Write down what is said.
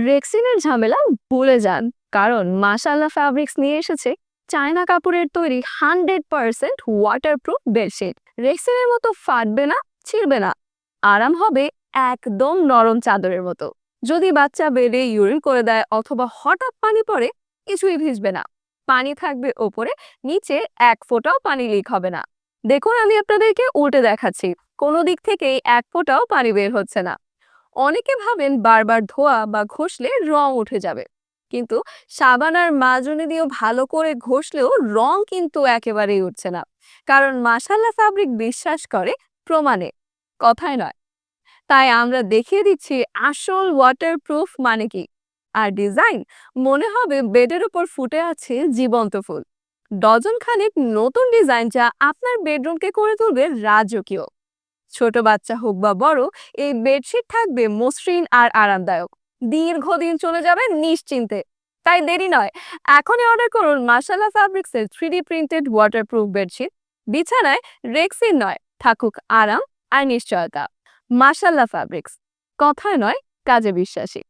রেক্সিনের ঝামেলা ভুলে যান, কারণ মাশাআল্লাহ ফ্যাব্রিক্স নিয়ে এসেছে চায়না কাপড়ের তৈরি 100% ওয়াটারপ্রুফ বেডশিট। রেক্সিনের মতো ফাটবে না, ছিঁড়বে না, আরাম হবে একদম নরম চাদরের মতো। যদি বাচ্চা বেডে ইউরিন করে দেয় অথবা হঠাৎ পানি পড়ে, কিছুই ভিজবে না। পানি থাকবে ওপরে, নিচে এক ফোঁটাও পানি লিক হবে না। দেখুন, আমি আপনাদেরকে উল্টে দেখাচ্ছি। কোনো দিক থেকেই এক ফোঁটাও পানি বের হচ্ছে না। অনেকে ভাবেন বারবার ধোয়া বা ঘষলে রং উঠে যাবে, কিন্তু সাবান আর মাজনি দিয়েও ভালো করে ঘষলেও রং কিন্তু একেবারেই উঠছে না। কারণ মাসাল্লা ফ্যাব্রিক বিশ্বাস করে প্রমাণে, কথায় নয়। তাই আমরা দেখিয়ে দিচ্ছি আসল ওয়াটারপ্রুফ মানে কি। আর ডিজাইন মনে হবে বেডের উপর ফুটে আছে জীবন্ত ফুল। ডজন খানেক নতুন ডিজাইন যা আপনার বেডরুমকে করে তুলবে রাজকীয়। ছোট বাচ্চা হোক বা বড়, এই বেডশিট থাকবে মসৃণ আর আরামদায়ক। দীর্ঘদিন চলে যাবে নিশ্চিন্তে। তাই দেরি নয়, এখনই অর্ডার করুন মাশাআল্লাহ ফ্যাব্রিক্সের 3D প্রিন্টেড ওয়াটারপ্রুফ বেডশিট। বিছানায় রেক্সিন নয়, থাকুক আরাম আর নিশ্চয়তা। মাশাআল্লাহ ফ্যাব্রিক্স, কথায় নয়, কাজে বিশ্বাসী।